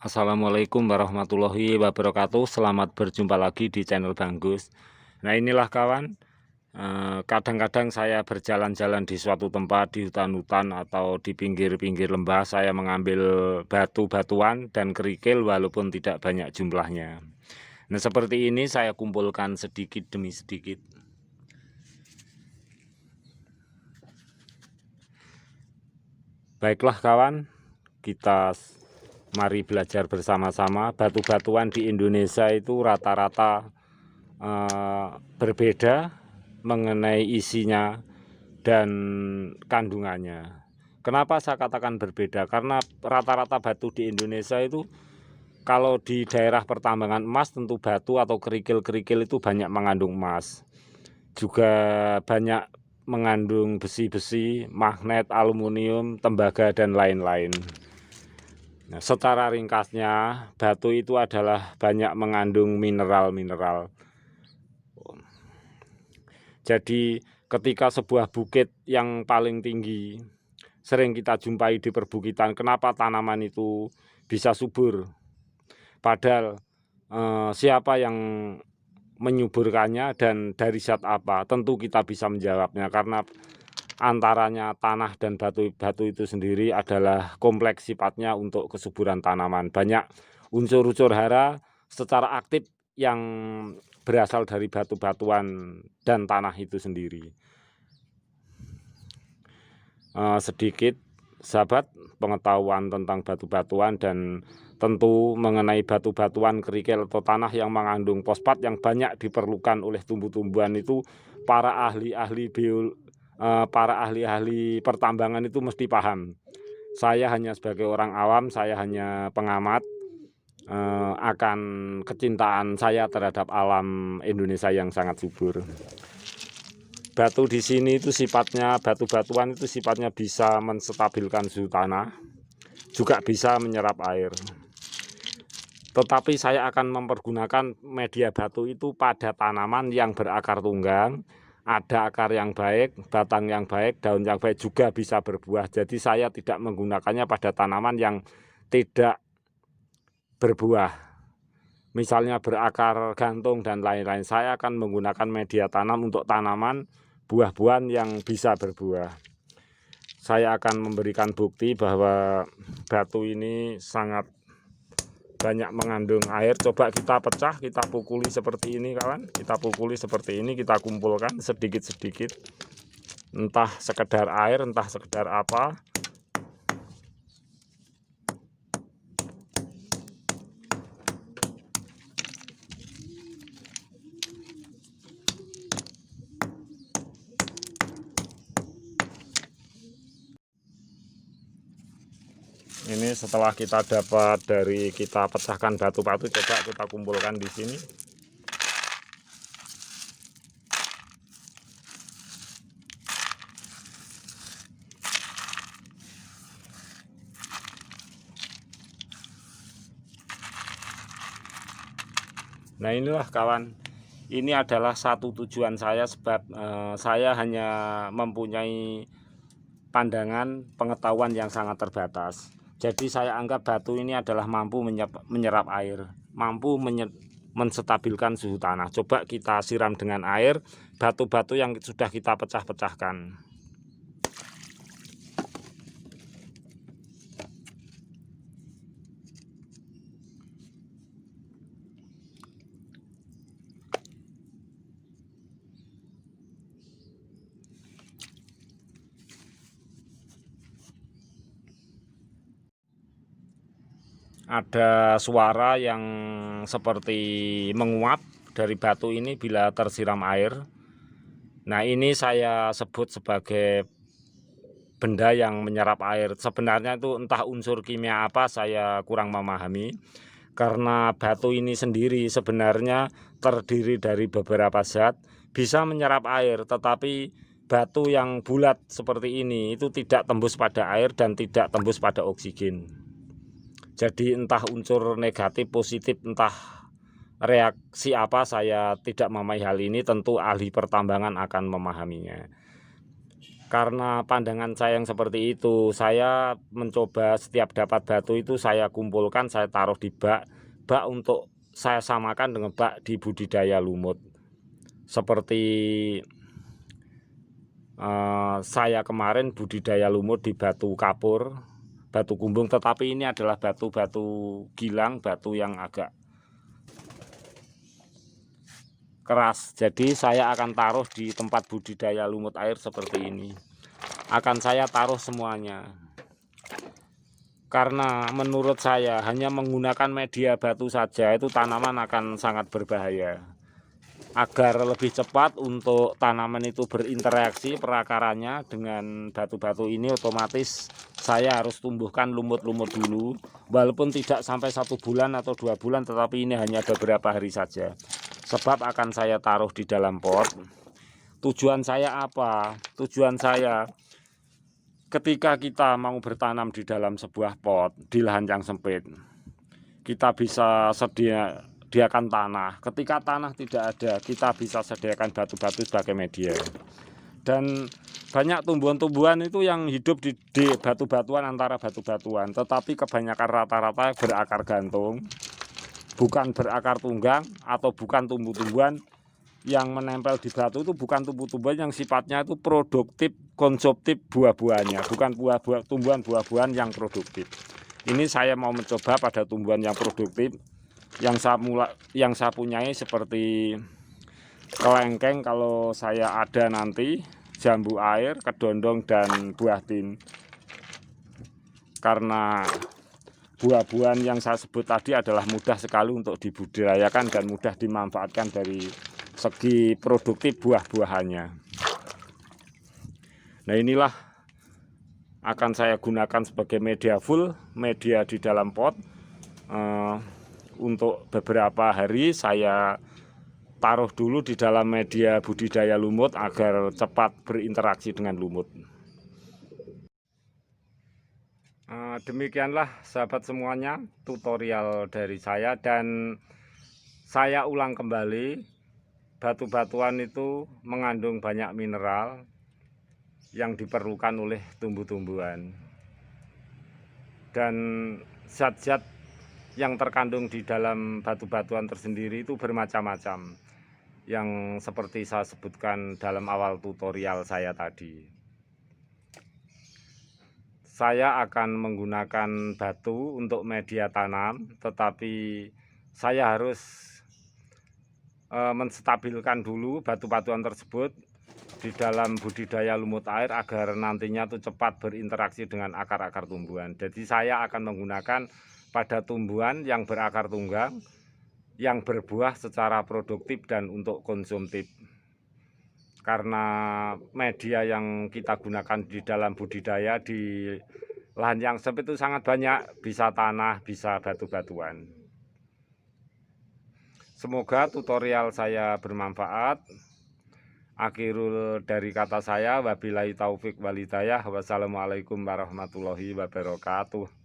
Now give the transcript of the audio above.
Assalamualaikum warahmatullahi wabarakatuh. Selamat berjumpa lagi di channel Bang Gus. Nah inilah kawan, kadang-kadang saya berjalan-jalan di suatu tempat, di hutan-hutan atau di pinggir-pinggir lembah. Saya mengambil batu-batuan dan kerikil walaupun tidak banyak jumlahnya. Nah seperti ini saya kumpulkan sedikit demi sedikit. Baiklah kawan, kita mari belajar bersama-sama. Batu-batuan di Indonesia itu rata-rata berbeda mengenai isinya dan kandungannya. Kenapa saya katakan berbeda? Karena rata-rata batu di Indonesia itu kalau di daerah pertambangan emas tentu batu atau kerikil-kerikil itu banyak mengandung emas. Juga banyak mengandung besi-besi, magnet, aluminium, tembaga dan lain-lain. Nah, secara ringkasnya, batu itu adalah banyak mengandung mineral-mineral. Jadi ketika sebuah bukit yang paling tinggi sering kita jumpai di perbukitan, kenapa tanaman itu bisa subur? Padahal siapa yang menyuburkannya dan dari zat apa? Tentu kita bisa menjawabnya karena antaranya tanah dan batu-batu itu sendiri adalah kompleks sifatnya untuk kesuburan tanaman. Banyak unsur-unsur hara secara aktif yang berasal dari batu-batuan dan tanah itu sendiri. Sedikit sahabat pengetahuan tentang batu-batuan dan tentu mengenai batu-batuan kerikil atau tanah yang mengandung fosfat yang banyak diperlukan oleh tumbuh-tumbuhan itu para ahli-ahli pertambangan itu mesti paham. Saya hanya sebagai orang awam, saya hanya pengamat akan kecintaan saya terhadap alam Indonesia yang sangat subur. Batu di sini itu sifatnya, batu-batuan itu sifatnya bisa menstabilkan suhu tanah, juga bisa menyerap air. Tetapi saya akan mempergunakan media batu itu pada tanaman yang berakar tunggang, ada akar yang baik, batang yang baik, daun yang baik, juga bisa berbuah. Jadi saya tidak menggunakannya pada tanaman yang tidak berbuah. Misalnya berakar gantung dan lain-lain. Saya akan menggunakan media tanam untuk tanaman buah-buahan yang bisa berbuah. Saya akan memberikan bukti bahwa batu ini sangat banyak mengandung air. Coba kita pecah, kita pukuli seperti ini kawan. Kita pukuli seperti ini, kita kumpulkan sedikit-sedikit. Entah sekedar air, entah sekedar apa. Ini setelah kita dapat dari kita pecahkan batu-batu, coba kita kumpulkan di sini. Nah inilah kawan, ini adalah satu tujuan saya sebab saya hanya mempunyai pandangan pengetahuan yang sangat terbatas. Jadi saya anggap batu ini adalah mampu menyerap air, mampu menstabilkan suhu tanah. Coba kita siram dengan air batu-batu yang sudah kita pecah-pecahkan. Ada suara yang seperti menguap dari batu ini bila tersiram air. Nah ini saya sebut sebagai benda yang menyerap air. Sebenarnya itu entah unsur kimia apa, saya kurang memahami. Karena batu ini sendiri sebenarnya terdiri dari beberapa zat, bisa menyerap air, tetapi batu yang bulat seperti ini itu tidak tembus pada air dan tidak tembus pada oksigen. Jadi entah unsur negatif, positif, entah reaksi apa, saya tidak memahami hal ini. Tentu ahli pertambangan akan memahaminya. Karena pandangan saya yang seperti itu, saya mencoba setiap dapat batu itu saya kumpulkan, saya taruh di bak. Bak untuk saya samakan dengan bak di budidaya lumut. Seperti saya kemarin budidaya lumut di batu kapur, batu kumbung, tetapi ini adalah batu-batu gilang, batu yang agak keras. Jadi saya akan taruh di tempat budidaya lumut air seperti ini. Akan saya taruh semuanya. Karena menurut saya hanya menggunakan media batu saja itu tanaman akan sangat berbahaya. Agar lebih cepat untuk tanaman itu berinteraksi perakarannya dengan batu-batu ini, otomatis saya harus tumbuhkan lumut-lumut dulu. Walaupun tidak sampai 1 bulan atau 2 bulan, tetapi ini hanya beberapa hari saja. Sebab akan saya taruh di dalam pot. Tujuan saya apa? Tujuan saya ketika kita mau bertanam di dalam sebuah pot di lahan yang sempit, kita bisa sediakan tanah. Ketika tanah tidak ada, kita bisa sediakan batu-batu sebagai media. Dan banyak tumbuhan-tumbuhan itu yang hidup di batu-batuan, antara batu-batuan, tetapi kebanyakan rata-rata berakar gantung, bukan berakar tunggang, atau bukan tumbuh-tumbuhan yang menempel di batu itu bukan tumbuh-tumbuhan yang sifatnya itu produktif, konsumtif buah-buahnya, bukan tumbuhan buah-buahan yang produktif. Ini saya mau mencoba pada tumbuhan yang produktif yang saya punyai, seperti kelengkeng kalau saya ada nanti, jambu air, kedondong, dan buah tin. Karena buah-buahan yang saya sebut tadi adalah mudah sekali untuk dibudidayakan dan mudah dimanfaatkan dari segi produktif buah-buahannya. Nah, inilah akan saya gunakan sebagai media full, media di dalam pot. Untuk beberapa hari saya taruh dulu di dalam media budidaya lumut agar cepat berinteraksi dengan lumut. Demikianlah sahabat semuanya tutorial dari saya, dan saya ulang kembali, batu-batuan itu mengandung banyak mineral yang diperlukan oleh tumbuh-tumbuhan, dan zat-zat yang terkandung di dalam batu-batuan tersendiri itu bermacam-macam, yang seperti saya sebutkan dalam awal tutorial saya tadi. Saya akan menggunakan batu untuk media tanam, tetapi saya harus menstabilkan dulu batu-batuan tersebut di dalam budidaya lumut air agar nantinya itu cepat berinteraksi dengan akar-akar tumbuhan. Jadi saya akan menggunakan pada tumbuhan yang berakar tunggang, yang berbuah secara produktif dan untuk konsumtif. Karena media yang kita gunakan di dalam budidaya di lahan yang sempit itu sangat banyak, bisa tanah, bisa batu-batuan. Semoga tutorial saya bermanfaat. Akhirul dari kata saya, wabillahi taufik walhidayah. Wassalamualaikum warahmatullahi wabarakatuh.